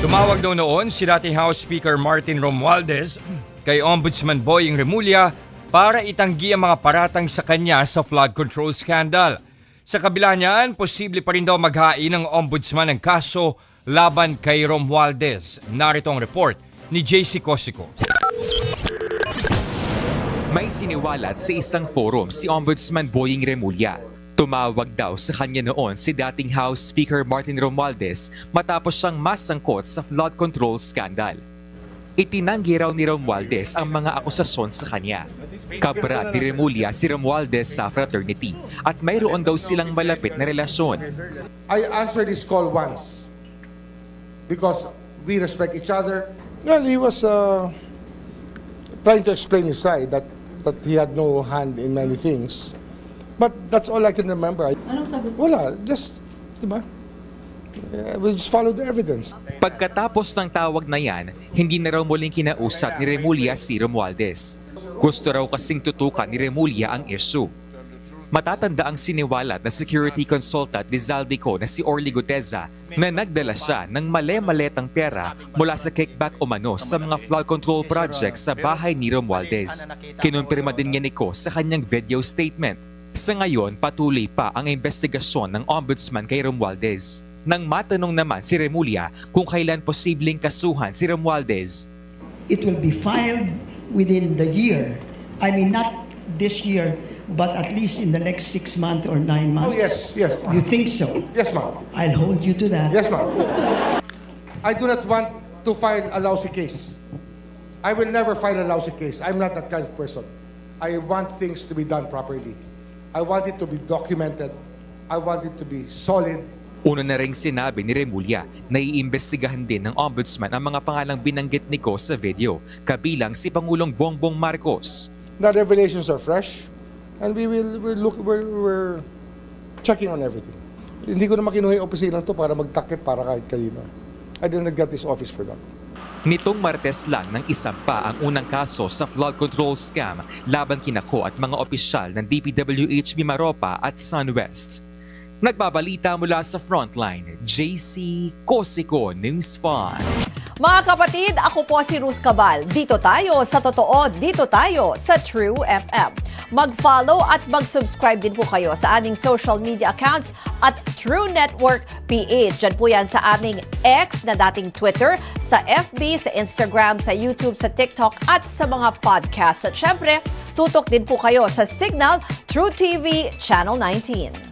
Tumawag daw noon si dating House Speaker Martin Romualdez kay Ombudsman Boying Remulla para itanggi ang mga paratang sa kanya sa flood control scandal. Sa kabila niyan, posible pa rin daw maghain ng Ombudsman ng kaso laban kay Romualdez. Narito ang report ni JC Cosico. May siniwalat sa isang forum si Ombudsman Boying Remulla. Tumawag daw sa kanya noon si dating House Speaker Martin Romualdez matapos siyang masangkot sa flood control scandal. Itinanggi raw ni Romualdez ang mga akusasyon sa kanya. Kabra ni Remulla si Romualdez sa fraternity at mayroon daw silang malapit na relasyon. I answered this call once because we respect each other. Well, he was trying to explain his side that he had no hand in many things. But that's all I can remember. Anong sagot? Wala, just, di ba? We just follow the evidence. Pagkatapos ng tawag na yan, hindi na raw muling kinausap ni Remulla si Romualdez. Gusto raw kasing tutukan ni Remulla ang issue. Matatanda ang siniwalat na security consultant ni Zaldico na si Orly Guteza na nagdala siya ng male-maletang pera mula sa kickback umano sa mga flood control projects sa bahay ni Romualdez. Kinumpirma din niya nito sa kanyang video statement. Sa ngayon, patuloy pa ang investigasyon ng Ombudsman kay Romualdez. Nang matanong naman si Remulla kung kailan posibleng kasuhan si Romualdez. It will be filed within the year. I mean, not this year, but at least in the next 6 months or 9 months. Oh, yes, yes. You think so? Yes, ma'am. I'll hold you to that. Yes, ma'am. I do not want to file a lousy case. I will never file a lousy case. I'm not that kind of person. I want things to be done properly. I want it to be documented. I want it to be solid. Una na ring sinabi ni Remulla na iimbestigahan din ng Ombudsman ang mga pangalang binanggit niko sa video, kabilang si Pangulong Bongbong Marcos. The revelations are fresh and we're checking on everything. Hindi ko naman kinuha yung opisina to para magtakip para kahit kanino. I didn't get this office for that. Nitong Martes lang nang isampa ang unang kaso sa flood control scam laban kina Ko at mga opisyal ng DPWH Mimaropa at SunWest. Nagbabalita mula sa Frontline, JC Cosico, News 5. Mga kapatid, ako po si Ruth Cabal. Dito tayo sa totoo, dito tayo sa True FM. Mag-follow at mag-subscribe din po kayo sa aming social media accounts at True Network PH. Diyan po yan sa aming X na dating Twitter, sa FB, sa Instagram, sa YouTube, sa TikTok at sa mga podcast. At syempre, tutok din po kayo sa Signal True TV Channel 19.